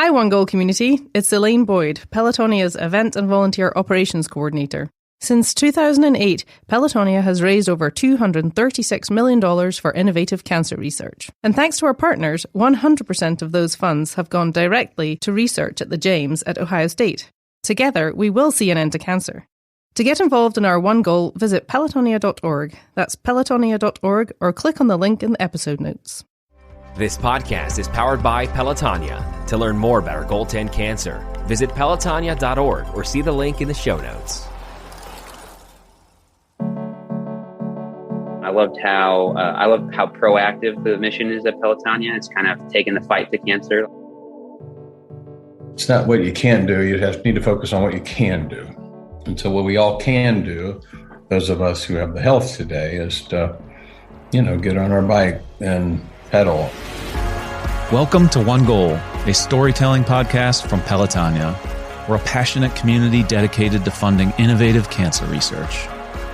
Hi, One Goal community. It's Elaine Boyd, Pelotonia's Event and Volunteer Operations Coordinator. Since 2008, Pelotonia has raised over $236 million for innovative cancer research. And thanks to our partners, 100% of those funds have gone directly to research at the James at Ohio State. Together, we will see an end to cancer. To get involved in our One Goal, visit pelotonia.org. That's pelotonia.org, or click on the link in the episode notes. This podcast is powered by Pelotonia. To learn more about our Goal 10 cancer, visit pelotonia.org or see the link in the show notes. I loved how proactive the mission is at Pelotonia. It's kind of taking the fight to cancer. It's not what you can do. You need to focus on what you can do. And so what we all can do, those of us who have the health today, is to, get on our bike and pedal. Welcome to One Goal, a storytelling podcast from Pelotonia. We're a passionate community dedicated to funding innovative cancer research.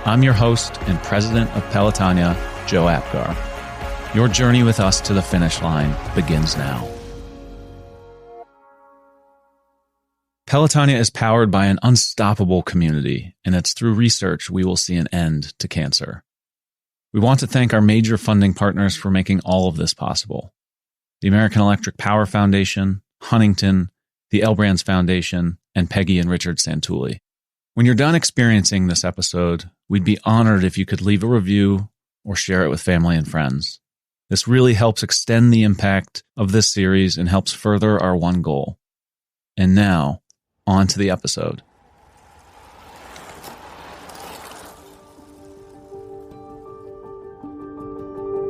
I'm your host and president of Pelotonia, Joe Apgar. Your journey with us to the finish line begins now. Pelotonia is powered by an unstoppable community, and it's through research we will see an end to cancer. We want to thank our major funding partners for making all of this possible. The American Electric Power Foundation, Huntington, the L Brands Foundation, and Peggy and Richard Santulli. When you're done experiencing this episode, we'd be honored if you could leave a review or share it with family and friends. This really helps extend the impact of this series and helps further our one goal. And now, on to the episode.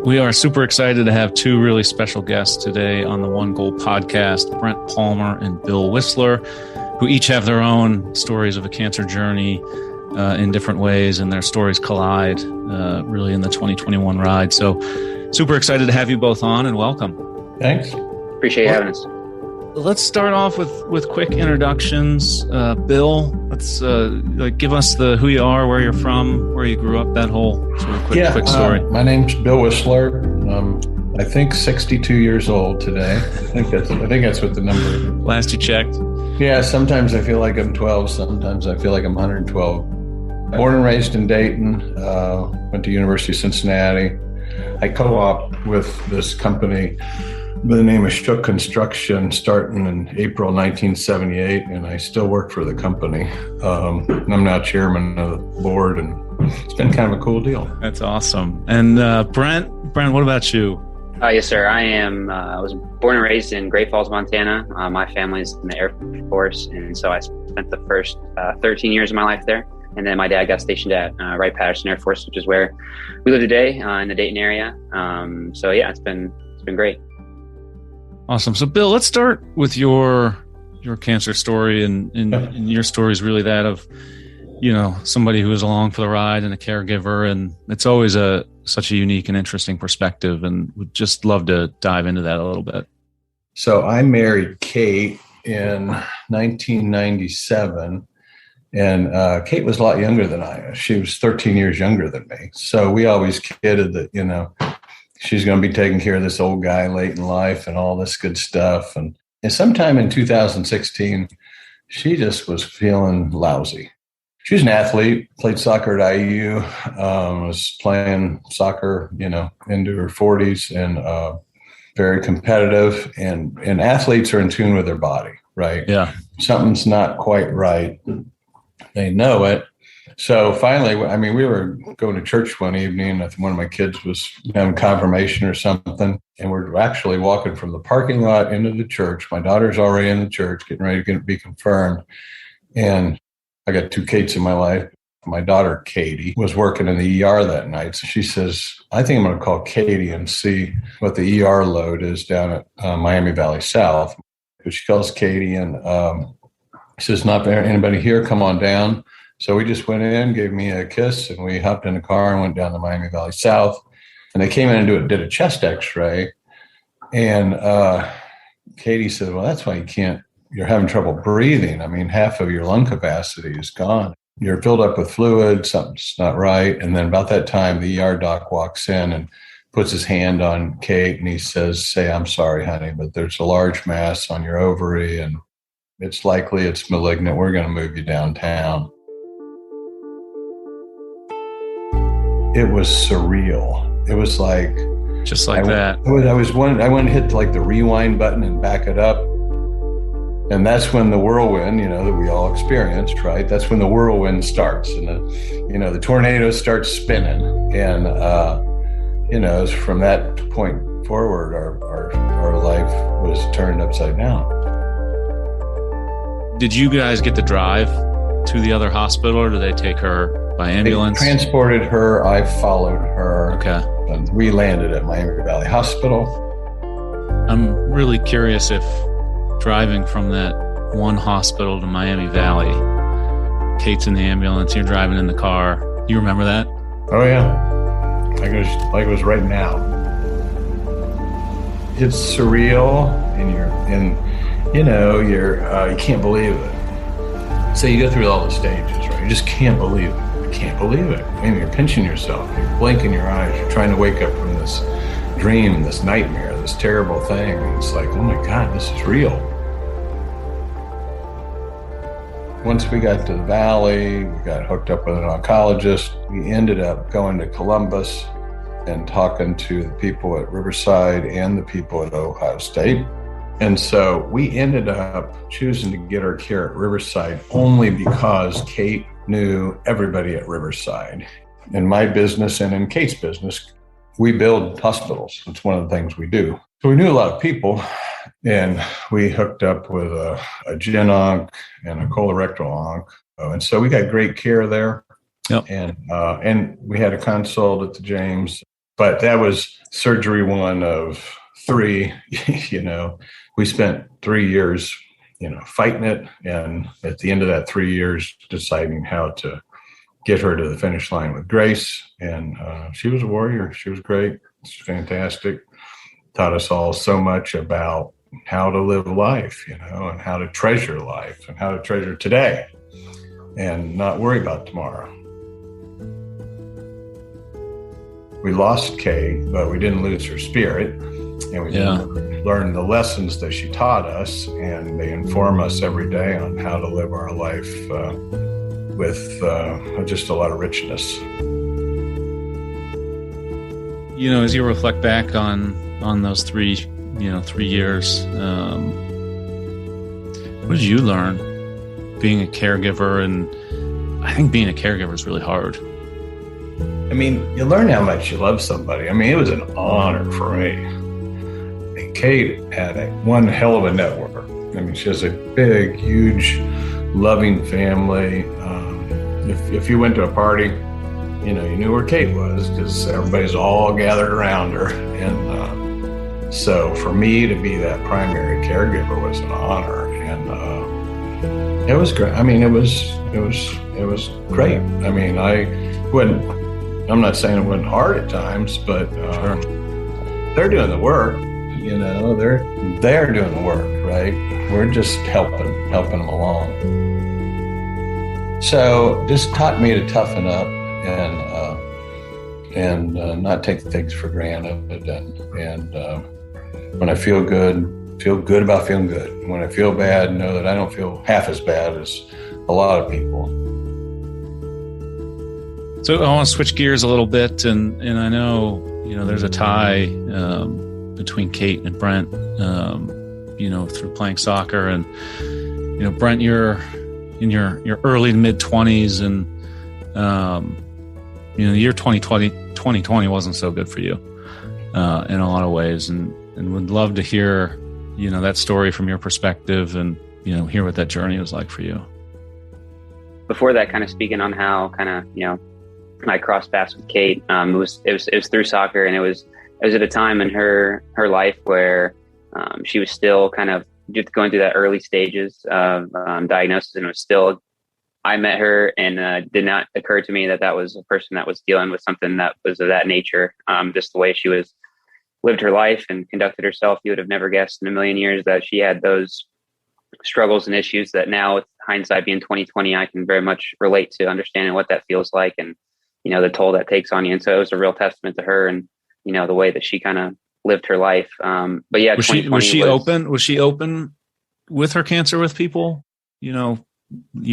We are super excited to have two really special guests today on the One Goal podcast, Brent Palmer and Bill Whistler, who each have their own stories of a cancer journey in different ways, and their stories collide really in the 2021 ride. So super excited to have you both on, and welcome. Thanks. Appreciate you having us. Let's start off with quick introductions. Bill, let's give us who you are, where you're from, where you grew up, that whole sort of quick story. My name's Bill Whistler. I think 62 years old today. I think that's what the number is. Last you checked. Yeah, sometimes I feel like I'm 12. Sometimes I feel like I'm 112. Born and raised in Dayton. Went to University of Cincinnati. I co-op with this company by the name of Shook Construction, starting in April 1978, and I still work for the company. I'm now chairman of the board, and it's been kind of a cool deal. That's awesome. And Brent, what about you? Yes, sir. I was born and raised in Great Falls, Montana. My family's in the Air Force, and so I spent the first 13 years of my life there. And then my dad got stationed at Wright-Patterson Air Force, which is where we live today in the Dayton area. So yeah, it's been great. Awesome. So Bill, let's start with your cancer story, and your story is really that of, somebody who is along for the ride and a caregiver, and it's always such a unique and interesting perspective, and would just love to dive into that a little bit. So I married Kate in 1997, and Kate was a lot younger than I was. She was 13 years younger than me. So we always kidded that, she's going to be taking care of this old guy late in life and all this good stuff. And sometime in 2016, she just was feeling lousy. She was an athlete, played soccer at IU, was playing soccer, into her 40s, and very competitive. And athletes are in tune with their body, right? Yeah. Something's not quite right. They know it. So finally, we were going to church one evening. I think one of my kids was having confirmation or something. And we're actually walking from the parking lot into the church. My daughter's already in the church, getting ready to be confirmed. And I got two Kates in my life. My daughter, Katie, was working in the ER that night. So she says, I think I'm going to call Katie and see what the ER load is down at Miami Valley South. So she calls Katie and says, not there, anybody here? Come on down. So we just went in, gave me a kiss, and we hopped in the car and went down to Miami Valley South. And they came in and did a chest x-ray. And Katie said, well, that's why you're having trouble breathing. Half of your lung capacity is gone. You're filled up with fluid, something's not right. And then about that time, the ER doc walks in and puts his hand on Kate and he says, "Say, I'm sorry, honey, but there's a large mass on your ovary and it's likely it's malignant. We're going to move you downtown." It was surreal. It was like, just like that. I went to hit like the rewind button and back it up. And that's when the whirlwind, that we all experienced, right? That's when the whirlwind starts and the tornado starts spinning. And, from that point forward, our life was turned upside down. Did you guys get to drive to the other hospital, or did they take her by ambulance? They transported her. I followed her. Okay. And we landed at Miami Valley Hospital. I'm really curious if driving from that one hospital to Miami Valley, Kate's in the ambulance, you're driving in the car. You remember that? Oh yeah. Like it was right now. It's surreal, and you can't believe it. So you go through all the stages, right? You just can't believe it. You can't believe it. I mean, you're pinching yourself. You're blinking your eyes. You're trying to wake up from this dream, this nightmare, this terrible thing. And it's like, oh my God, this is real. Once we got to the Valley, we got hooked up with an oncologist. We ended up going to Columbus and talking to the people at Riverside and the people at Ohio State. And so we ended up choosing to get our care at Riverside only because Kate knew everybody at Riverside. In my business and in Kate's business, we build hospitals. It's one of the things we do. So we knew a lot of people, and we hooked up with a gen onc and a colorectal onc. And so we got great care there. Yep. And we had a consult at the James, but that was surgery one of 3. We spent 3 years, fighting it. And at the end of that 3 years, deciding how to get her to the finish line with grace. And she was a warrior. She was great. She was fantastic. Taught us all so much about how to live life, and how to treasure life and how to treasure today and not worry about tomorrow. We lost Kay, but we didn't lose her spirit. And we learned the lessons that she taught us, and they inform us every day on how to live our life with just a lot of richness. As you reflect back on those 3 years, what did you learn being a caregiver? And I think being a caregiver is really hard. I mean, you learn how much you love somebody. I mean, it was an honor for me. And Kate had one hell of a network. I mean, she has a big, huge, loving family. If you went to a party, you knew where Kate was because everybody's all gathered around her. And so for me to be that primary caregiver was an honor. And it was great. I mean, it was great. I mean, I'm not saying it wasn't hard at times, but they're doing the work. They're doing the work, right? We're just helping them along. So just taught me to toughen up and not take things for granted. And when I feel good about feeling good. When I feel bad, know that I don't feel half as bad as a lot of people. So I want to switch gears a little bit, and I know there's a tie between Kate and Brent, through playing soccer, and Brent, you're in your early to mid 20s, and the year 2020 wasn't so good for you in a lot of ways, and would love to hear that story from your perspective, and hear what that journey was like for you. Before that, kind of speaking on how I crossed paths with Kate. It was through soccer, and it was at a time in her life where she was still kind of just going through that early stages of diagnosis, and it was still. I met her, and did not occur to me that was a person that was dealing with something that was of that nature. Just the way she lived her life and conducted herself, you would have never guessed in a million years that she had those struggles and issues that now, with hindsight being 2020, I can very much relate to understanding what that feels like and the toll that takes on you. And so it was a real testament to her and the way that she kind of lived her life. But yeah, was she open with her cancer with people? You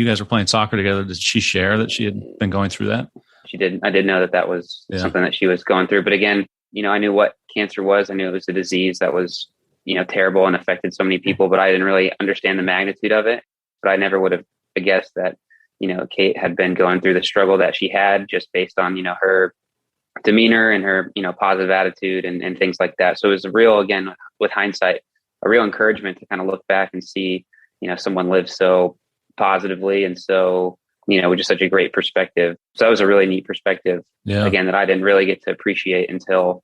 guys were playing soccer together. Did she share that she had been going through that? She did. I did know that was something that she was going through. But again, I knew what cancer was. I knew it was a disease that was, terrible and affected so many people, but I didn't really understand the magnitude of it. But I never would have guessed that, Kate had been going through the struggle that she had just based on, her demeanor and her, positive attitude and things like that. So it was a real, again, with hindsight, a real encouragement to kind of look back and see, someone live so positively and so, with just such a great perspective. So that was a really neat perspective, again, that I didn't really get to appreciate until,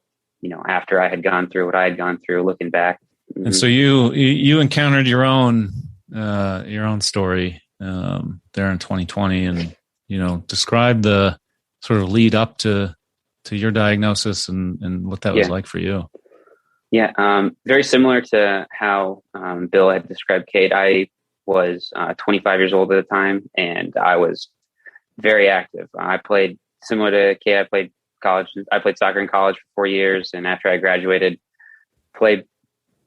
after I had gone through what I had gone through, looking back. And so you encountered your own story there in 2020, and describe the sort of lead up to your diagnosis and what that was like for you. Yeah, very similar to how Bill had described Kate. I was 25 years old at the time, and I was very active. I played similar to Kate. I played college. I played soccer in college for 4 years, and after I graduated, played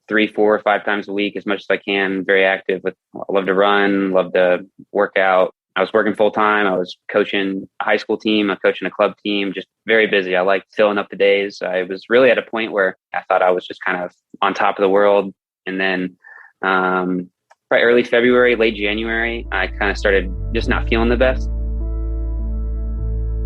3, 4, 5 times a week as much as I can. Very active. I love to run, love to work out. I was working full time. I was coaching a high school team. I was coaching a club team. Just very busy. I liked filling up the days. I was really at a point where I thought I was just kind of on top of the world. And then probably early February, late January, I kind of started just not feeling the best.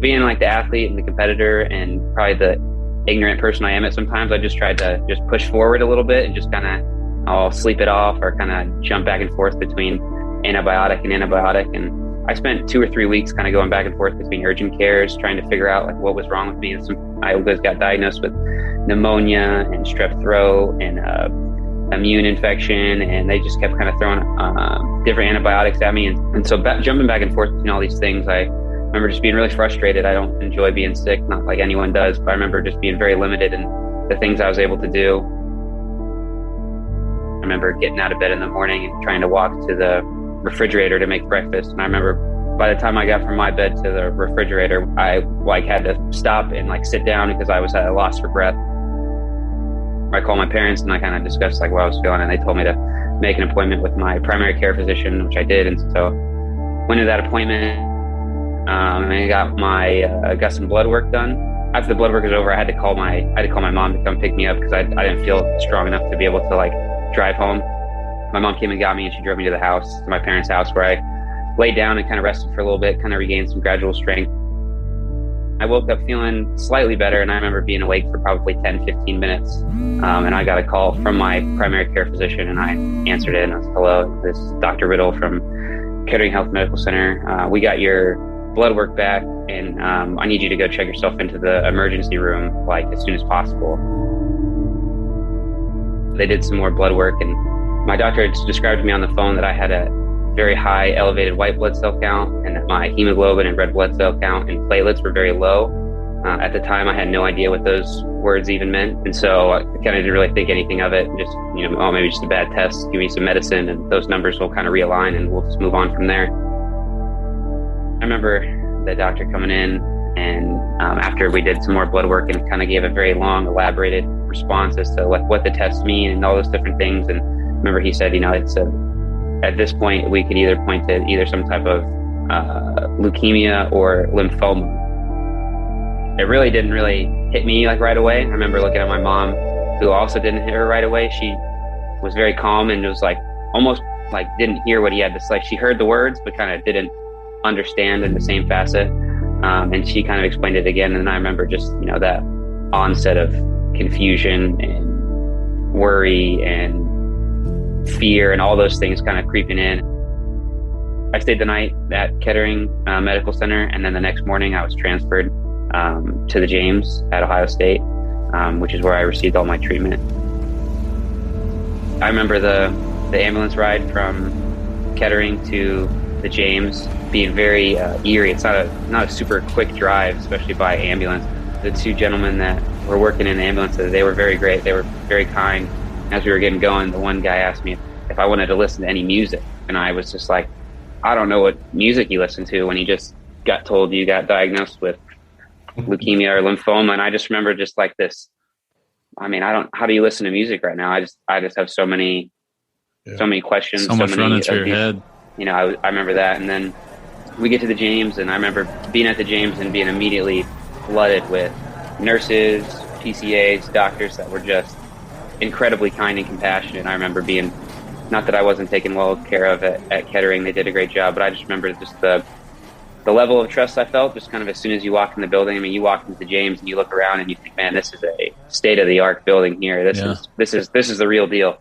Being like the athlete and the competitor and probably the ignorant person I am at sometimes, I just tried to just push forward a little bit and just kind of, I'll sleep it off or kind of jump back and forth between antibiotic and antibiotic. And I spent 2 or 3 weeks kind of going back and forth between urgent cares, trying to figure out like what was wrong with me. And I was got diagnosed with pneumonia and strep throat and immune infection, and they just kept kind of throwing different antibiotics at me. And so jumping back and forth between all these things, I remember just being really frustrated. I don't enjoy being sick, not like anyone does, but I remember just being very limited in the things I was able to do. I remember getting out of bed in the morning and trying to walk to the refrigerator to make breakfast. And I remember by the time I got from my bed to the refrigerator, I had to stop and sit down because I was at a loss for breath. I called my parents and I kind of discussed what I was feeling, and they told me to make an appointment with my primary care physician, which I did. And so went to that appointment and I got some blood work done. After the blood work was over, I had to call my mom to come pick me up because I didn't feel strong enough to be able to drive home. My mom came and got me, and she drove me to my parents' house, where I laid down and kind of rested for a little bit, kind of regained some gradual strength. I woke up feeling slightly better, and I remember being awake for probably 10, 15 minutes. And I got a call from my primary care physician, and I answered it, and I was, "Hello, this is Dr. Riddle from Kettering Health Medical Center. We got your blood work back, and I need you to go check yourself into the emergency room as soon as possible." They did some more blood work, and my doctor had described to me on the phone that I had a very high elevated white blood cell count, and that my hemoglobin and red blood cell count and platelets were very low. At the time, I had no idea what those words even meant, and so I kind of didn't really think anything of it. Just, maybe just a bad test, give me some medicine, and those numbers will kind of realign, and we'll just move on from there. I remember the doctor coming in, and after we did some more blood work, and kind of gave a very long, elaborated response as to what the tests mean and all those different things. And I remember he said, at this point, we could either point to either some type of leukemia or lymphoma. It really didn't hit me right away. I remember looking at my mom, who also didn't hit her right away. She was very calm and was almost didn't hear what he had to say. She heard the words, but kind of didn't understand in the same facet. And she kind of explained it again. And I remember just, that onset of confusion and worry and fear and all those things kind of creeping in. I stayed the night at Kettering Medical Center, and then the next morning I was transferred to the James at Ohio State, which is where I received all my treatment. I remember the ambulance ride from Kettering to the James being very eerie. It's not a super quick drive, especially by ambulance. The two gentlemen that were working in the ambulance, they were very great. They were very kind. As we were getting going, the one guy asked me if I wanted to listen to any music, and I was just like, I don't know what music you listen to, when he just got told you got diagnosed with leukemia or lymphoma. And I just remember just this I mean, how do you listen to music right now? I just have so many questions, so much running through your head. You know, I remember that. And then we get to the James, and I remember being at the James and being immediately flooded with nurses, PCAs, doctors that were just incredibly kind and compassionate. I remember being, not that I wasn't taken well care of at Kettering, they did a great job, but I just remember just the level of trust I felt just kind of as soon as you walk in the building. I mean, you walk into the James and you look around and you think, man, this is a state-of-the-art building here. This is the real deal.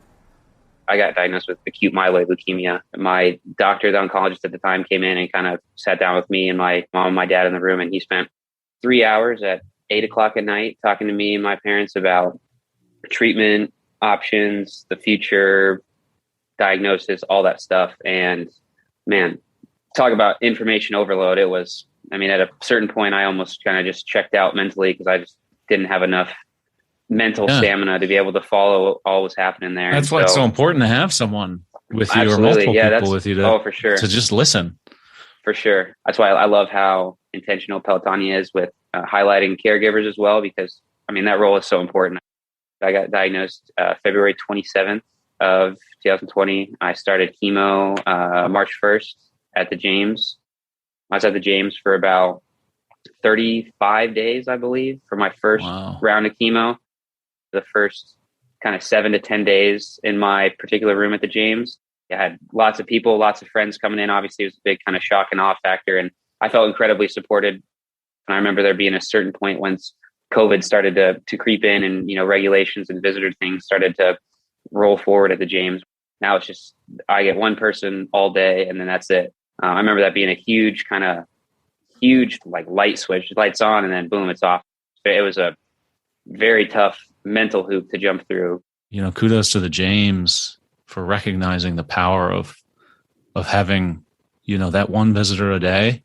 I got diagnosed with acute myeloid leukemia. My doctor, the oncologist at the time, came in and kind of sat down with me and my mom and my dad in the room, and he spent 3 hours at 8:00 at night talking to me and my parents about treatment options, the future, diagnosis, all that stuff. And man, talk about information overload. It was, I mean, at a certain point, I almost kind of just checked out mentally because I just didn't have enough mental stamina to be able to follow all was happening there. That's why it's so important to have someone with you or multiple people with you for sure. To just listen. For sure. That's why I love how intentional Pelotonia is with highlighting caregivers as well, because I mean, that role is so important. I got diagnosed February 27th of 2020. I started chemo March 1st at the James. I was at the James for about 35 days, I believe, for my first round of chemo. The first kind of 7 to 10 days in my particular room at the James, I had lots of people, lots of friends coming in. Obviously, it was a big kind of shock and awe factor, and I felt incredibly supported. And I remember there being a certain point once COVID started to creep in, and you know, regulations and visitor things started to roll forward at the James. Now it's just I get one person all day, and then that's it. I remember that being a huge like light switch, lights on, and then boom, it's off. It was a very tough mental hoop to jump through. You know, kudos to the James for recognizing the power of having, you know, that one visitor a day.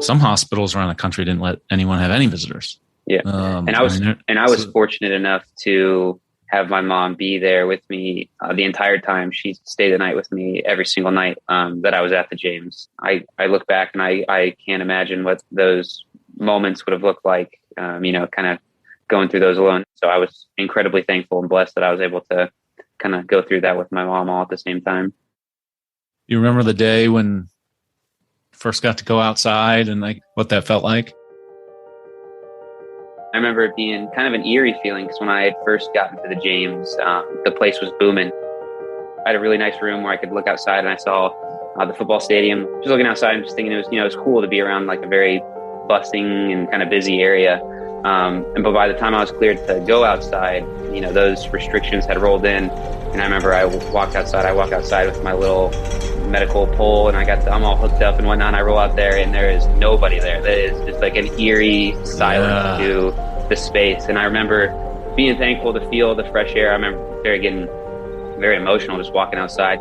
Some hospitals around the country didn't let anyone have any visitors. Yeah. And I was fortunate enough to have my mom be there with me the entire time. She stayed the night with me every single night that I was at the James. I look back and I can't imagine what those moments would have looked like, you know, kind of going through those alone. So I was incredibly thankful and blessed that I was able to kind of go through that with my mom all at the same time. You remember the day when first got to go outside and like what that felt like? I remember it being kind of an eerie feeling because when I had first gotten to the James, the place was booming. I had a really nice room where I could look outside and I saw the football stadium. Just looking outside and just thinking it was cool to be around like a very bustling and kind of busy area. But by the time I was cleared to go outside, you know, those restrictions had rolled in. And I remember I walked outside with my little medical pole, and I'm all hooked up and whatnot. And I roll out there and there is nobody there. That is just like an eerie silence to the space. And I remember being thankful to feel the fresh air. I remember getting very emotional just walking outside.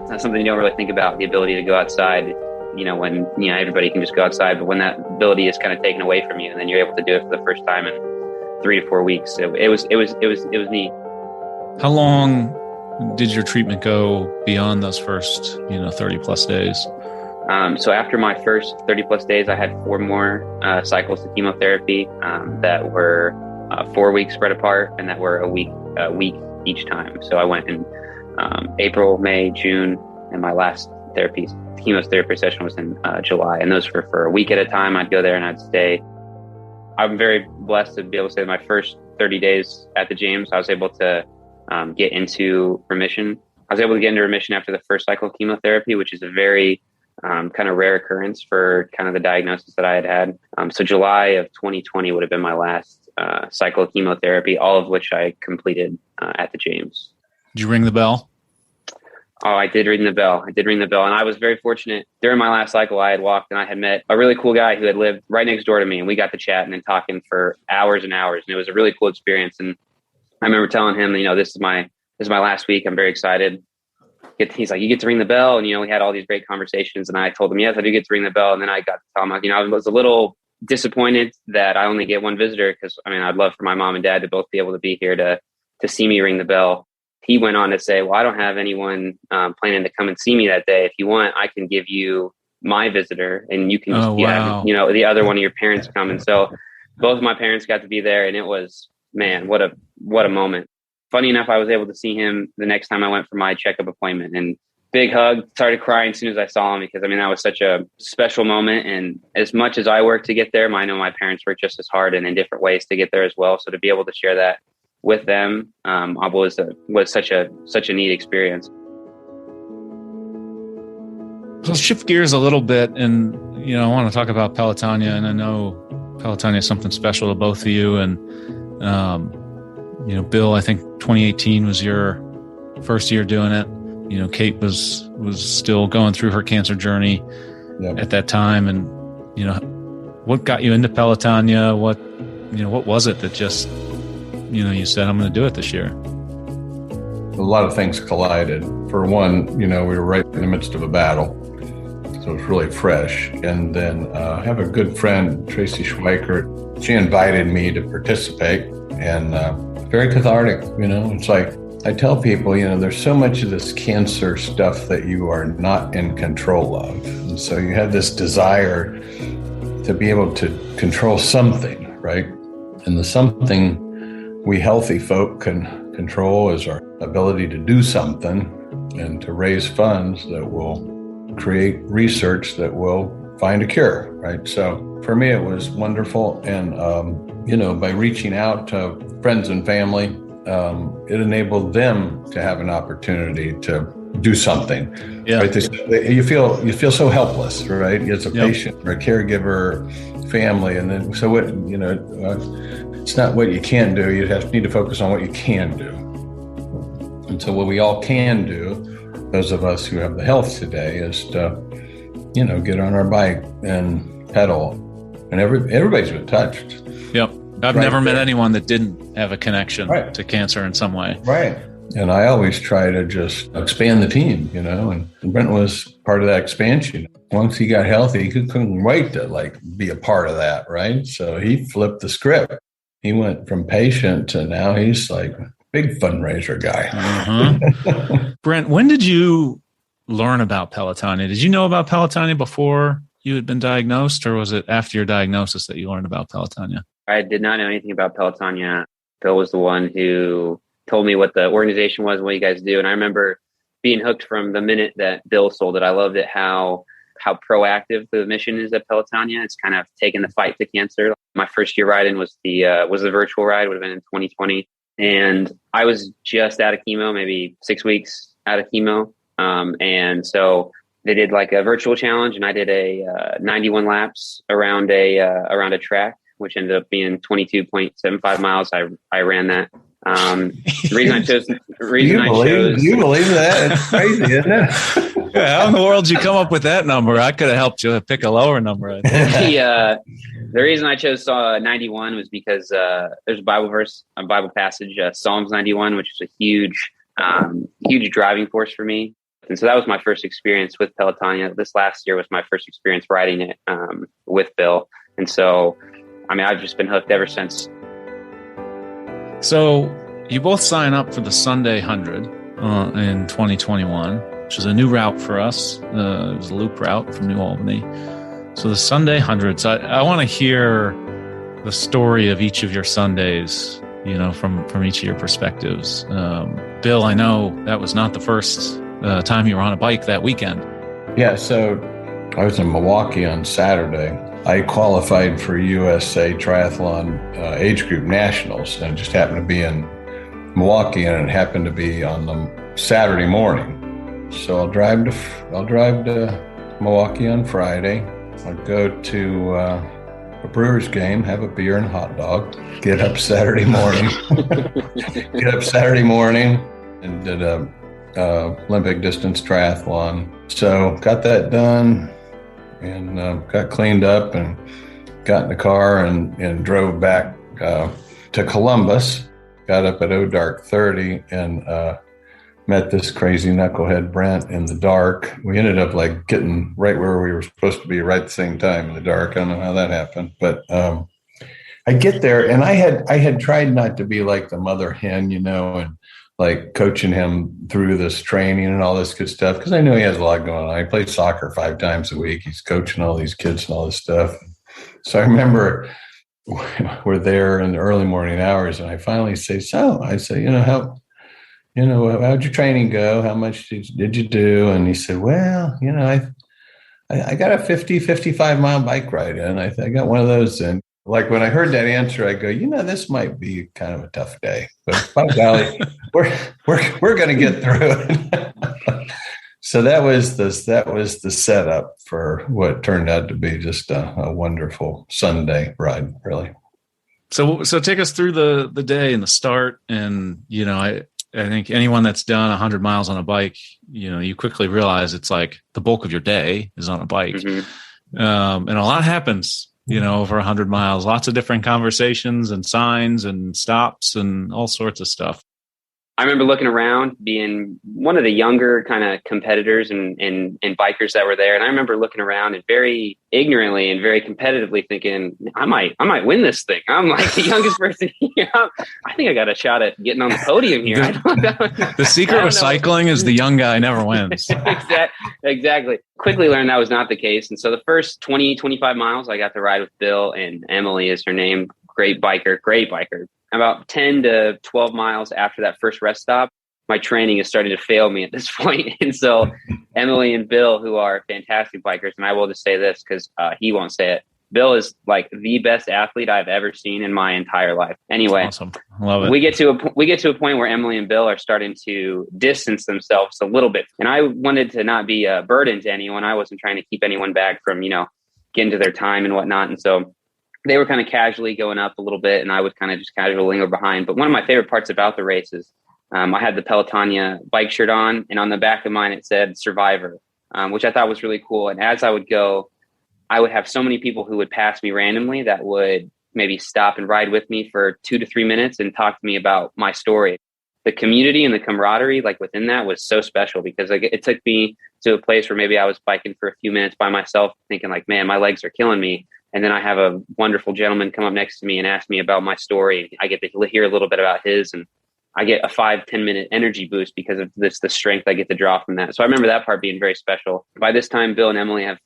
It's not something you don't really think about, the ability to go outside, you know, when, you know, everybody can just go outside, but when that ability is kind of taken away from you and then you're able to do it for the first time in 3 to 4 weeks, it was neat. How long did your treatment go beyond those first, 30 plus days? So after my first 30 plus days, I had 4 more cycles of chemotherapy that were 4 weeks spread apart and that were a week each time. So I went in April, May, June, and my last chemotherapy session was in July. And those were for a week at a time. I'd go there and I'd stay. I'm very blessed to be able to say my first 30 days at the James, I was able to get into remission. I was able to get into remission after the first cycle of chemotherapy, which is a very kind of rare occurrence for kind of the diagnosis that I had. So July of 2020 would have been my last cycle of chemotherapy, all of which I completed at the James. Did you ring the bell? Oh, I did ring the bell. And I was very fortunate. During my last cycle, I had walked and I had met a really cool guy who had lived right next door to me. And we got to chatting and talking for hours and hours. And it was a really cool experience. And I remember telling him, this is my last week. I'm very excited. He's like, you get to ring the bell. And, we had all these great conversations. And I told him, yes, I do get to ring the bell. And then I got to tell him, I was a little disappointed that I only get one visitor because, I'd love for my mom and dad to both be able to be here to see me ring the bell. He went on to say, well, I don't have anyone planning to come and see me that day. If you want, I can give you my visitor and you can just have, the other one of your parents come. And so both of my parents got to be there and it was man, what a moment. Funny enough, I was able to see him the next time I went for my checkup appointment, and big hug, started crying as soon as I saw him, because I mean, that was such a special moment. And as much as I worked to get there, I know my parents worked just as hard and in different ways to get there as well. So to be able to share that with them was such a neat experience. So let's shift gears a little bit, and I want to talk about Pelotonia, and I know Pelotonia is something special to both of you. And Bill, I think 2018 was your first year doing it. Kate was still going through her cancer journey at that time. And, what got you into Pelotonia? What was it that just, you said, I'm going to do it this year? A lot of things collided. For one, we were right in the midst of a battle. So it was really fresh. And then I have a good friend, Tracy Schweikert. She invited me to participate, and very cathartic. It's like, I tell people, there's so much of this cancer stuff that you are not in control of. And so you have this desire to be able to control something, right? And the something we healthy folk can control is our ability to do something and to raise funds that will create research that will find a cure, right? So for me, it was wonderful. And, by reaching out to friends and family, it enabled them to have an opportunity to do something. Yeah. Right? You feel so helpless, right? As a patient or a caregiver, family, and then so what? It's not what you can do. You need to focus on what you can do. And so what we all can do, those of us who have the health today, is to get on our bike and pedal. And everybody's been touched. Yep. I've never met anyone that didn't have a connection to cancer in some way. Right. And I always try to just expand the team, and Brent was part of that expansion. Once he got healthy, he couldn't wait to be a part of that, right? So he flipped the script. He went from patient to now he's like a big fundraiser guy. Uh-huh. Brent, when did you learn about Pelotonia? Did you know about Pelotonia before you had been diagnosed, or was it after your diagnosis that you learned about Pelotonia? I did not know anything about Pelotonia. Bill was the one who told me what the organization was and what you guys do. And I remember being hooked from the minute that Bill sold it. I loved it, how proactive the mission is at Pelotonia. It's kind of taking the fight to cancer. My first year riding was the virtual ride, would have been in 2020. And I was just out of chemo, maybe 6 weeks out of chemo. And so they did like a virtual challenge, and I did a 91 laps around a track, which ended up being 22.75 miles. I ran that. The reason I chose. Do you believe that? It's crazy, isn't it? Yeah, how in the world did you come up with that number? I could have helped you pick a lower number. The reason I chose 91 was because there's a Bible passage, Psalms 91, which is a huge driving force for me. And so that was my first experience with Pelotonia. This last year was my first experience riding it with Bill. And so, I've just been hooked ever since. So you both sign up for the Sunday 100 in 2021, which is a new route for us. It was a loop route from New Albany. So the Sunday 100. So I want to hear the story of each of your Sundays, from each of your perspectives. Bill, I know that was not the first time you were on a bike that weekend. Yeah, so I was in Milwaukee on Saturday. I qualified for USA Triathlon age group nationals, and it just happened to be in Milwaukee, and it happened to be on the Saturday morning. So I'll drive to Milwaukee on Friday. I'll go to a Brewers game, have a beer and a hot dog, get up Saturday morning, and did a Olympic distance triathlon. So got that done and got cleaned up and got in the car and drove back to Columbus. Got up at dark 30 and met this crazy knucklehead Brent in the dark. We ended up getting right where we were supposed to be right at the same time in the dark. I don't know how that happened, but I get there, and I had tried not to be like the mother hen, and coaching him through this training and all this good stuff, because I knew he has a lot going on. He plays soccer 5 times a week. He's coaching all these kids and all this stuff. So I remember we're there in the early morning hours. And I finally say, how'd your training go? How much did you do? And he said, well, I got a 55 mile bike ride in. I got one of those in. Like when I heard that answer, I go, this might be kind of a tough day, but by golly, we're going to get through it. So that was the setup for what turned out to be just a wonderful Sunday ride, really. So take us through the day and the start. And, I think anyone that's done 100 miles on a bike, you quickly realize it's like the bulk of your day is on a bike. Mm-hmm. And a lot happens, over 100 miles, lots of different conversations and signs and stops and all sorts of stuff. I remember looking around, being one of the younger kind of competitors and bikers that were there. And I remember looking around and very ignorantly and very competitively thinking, I might win this thing. I'm like the youngest person here. I think I got a shot at getting on the podium here. The secret of cycling is the young guy never wins. Exactly. Quickly learned that was not the case. And so the first 20, 25 miles, I got to ride with Bill, and Emily is her name. Great biker. About 10 to 12 miles after that first rest stop, my training is starting to fail me at this point. And so Emily and Bill, who are fantastic bikers, and I will just say this because he won't say it, Bill is like the best athlete I've ever seen in my entire life. Anyway, awesome. Love it. We get to a point where Emily and Bill are starting to distance themselves a little bit. And I wanted to not be a burden to anyone. I wasn't trying to keep anyone back from, getting to their time and whatnot. And so they were kind of casually going up a little bit, and I would kind of just casually linger behind. But one of my favorite parts about the race is I had the Pelotonia bike shirt on, and on the back of mine it said Survivor, which I thought was really cool. And as I would go, I would have so many people who would pass me randomly that would maybe stop and ride with me for 2 to 3 minutes and talk to me about my story. The community and the camaraderie like within that was so special, because it took me to a place where maybe I was biking for a few minutes by myself thinking like, man, my legs are killing me. And then I have a wonderful gentleman come up next to me and ask me about my story. I get to hear a little bit about his, and I get a 5-10 minute energy boost because of the strength I get to draw from that. So I remember that part being very special. By this time, Bill and Emily have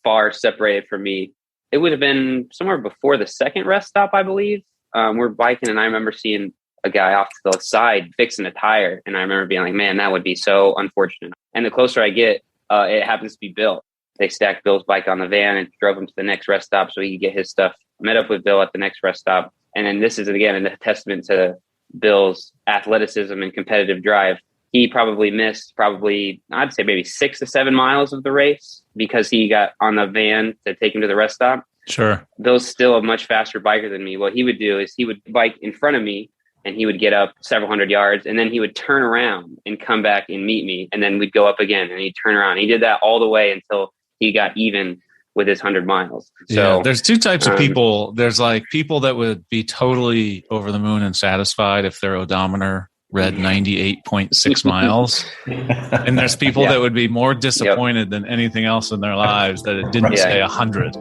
far separated from me. It would have been somewhere before the second rest stop, I believe. We're biking, and I remember seeing a guy off to the side fixing a tire. And I remember being like, man, that would be so unfortunate. And the closer I get, it happens to be Bill. They stacked Bill's bike on the van and drove him to the next rest stop so he could get his stuff. Met up with Bill at the next rest stop. And then this is, again, a testament to Bill's athleticism and competitive drive. He probably missed I'd say maybe 6 to 7 miles of the race because he got on the van to take him to the rest stop. Sure. Bill's still a much faster biker than me. What he would do is he would bike in front of me, and he would get up several hundred yards, and then he would turn around and come back and meet me. And then we'd go up again, and he'd turn around. He did that all the way until he got even with his 100 miles. So there's two types of people. There's like people that would be totally over the moon and satisfied if their odometer read 98.6 miles. And there's people that would be more disappointed than anything else in their lives that it didn't say 100.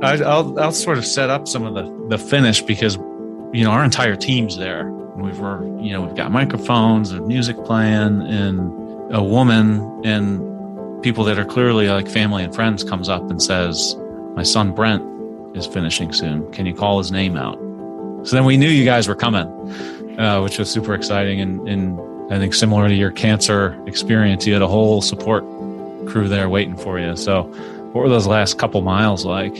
I'll sort of set up some of the finish because, our entire team's there. We've got microphones and music playing, and a woman and people that are clearly like family and friends comes up and says, my son Brent is finishing soon. Can you call his name out? So then we knew you guys were coming, which was super exciting. And I think similar to your cancer experience, you had a whole support crew there waiting for you. So what were those last couple miles like?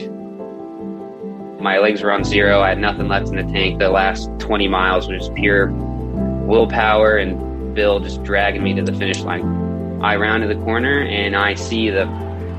My legs were on zero. I had nothing left in the tank. The last 20 miles was just pure willpower and Bill just dragging me to the finish line. I rounded the corner and I see the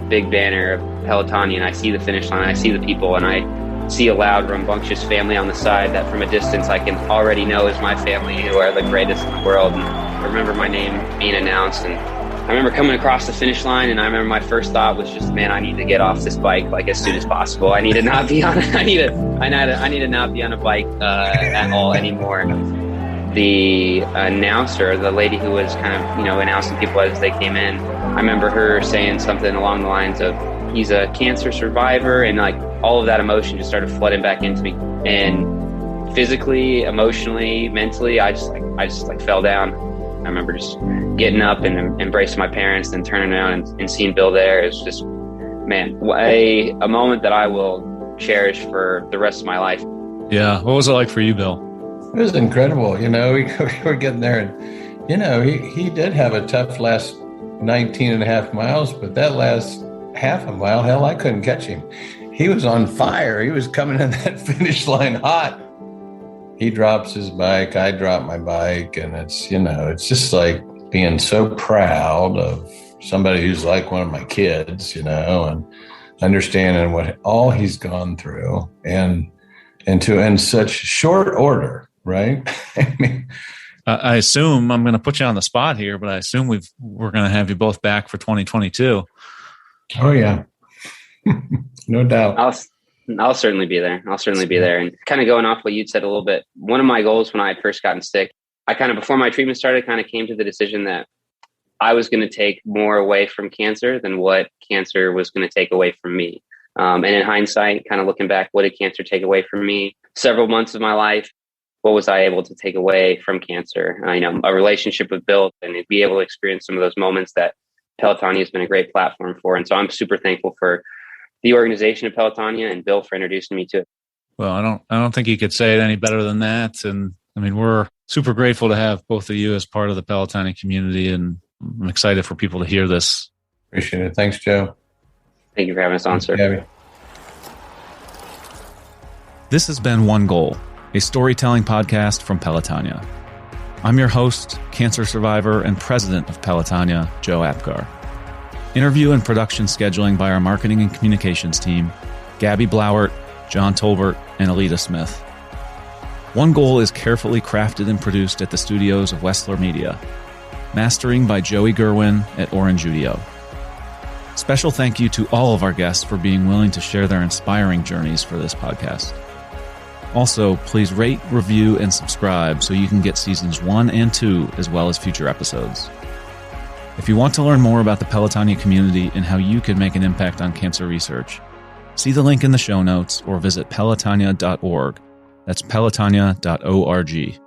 big banner of Pelotonia, and I see the finish line, I see the people, and I see a loud, rambunctious family on the side that from a distance I can already know is my family, who are the greatest in the world. And I remember my name being announced, and I remember coming across the finish line, and I remember my first thought was just, man, I need to get off this bike like as soon as possible. I need to not be on I need to not be on a bike at all anymore. The announcer, the lady who was kind of, announcing people as they came in, I remember her saying something along the lines of, he's a cancer survivor, and like all of that emotion just started flooding back into me. And physically, emotionally, mentally, I just fell down. I remember just getting up and embracing my parents, then turning around and seeing Bill there. It's just, man, a moment that I will cherish for the rest of my life. Yeah. What was it like for you, Bill? It was incredible. We were getting there, and, he did have a tough last 19 and a half miles, but that last half a mile, hell, I couldn't catch him. He was on fire. He was coming in that finish line hot. He drops his bike, I drop my bike, and it's just like being so proud of somebody who's like one of my kids, and understanding what all he's gone through and to in such short order, right? I mean, I assume, I'm going to put you on the spot here, but I assume we're going to have you both back for 2022. Oh yeah, no doubt. I'll certainly be there. And kind of going off what you'd said a little bit, one of my goals when I had first gotten sick, I kind of, before my treatment started, kind of came to the decision that I was going to take more away from cancer than what cancer was going to take away from me. And in hindsight, kind of looking back, what did cancer take away from me? Several months of my life, what was I able to take away from cancer? A relationship with Bill, and be able to experience some of those moments that Pelotonia has been a great platform for. And so I'm super thankful for the organization of Pelotonia and Bill for introducing me to it. Well, I don't think you could say it any better than that. And I mean, we're super grateful to have both of you as part of the Pelotonia community, and I'm excited for people to hear this. Appreciate it. Thanks, Joe. Thank you for having us on, sir. Gabby. This has been One Goal, a storytelling podcast from Pelotonia. I'm your host, cancer survivor and president of Pelotonia, Joe Apgar. Interview and production scheduling by our marketing and communications team, Gabby Blauert, John Tolbert, and Alita Smith. One Goal is carefully crafted and produced at the studios of Westler Media. Mastering by Joey Gerwin at Orange Udio. Special thank you to all of our guests for being willing to share their inspiring journeys for this podcast. Also, please rate, review, and subscribe so you can get seasons 1 and 2 as well as future episodes. If you want to learn more about the Pelotonia community and how you can make an impact on cancer research, see the link in the show notes or visit pelotonia.org. That's pelotonia.org.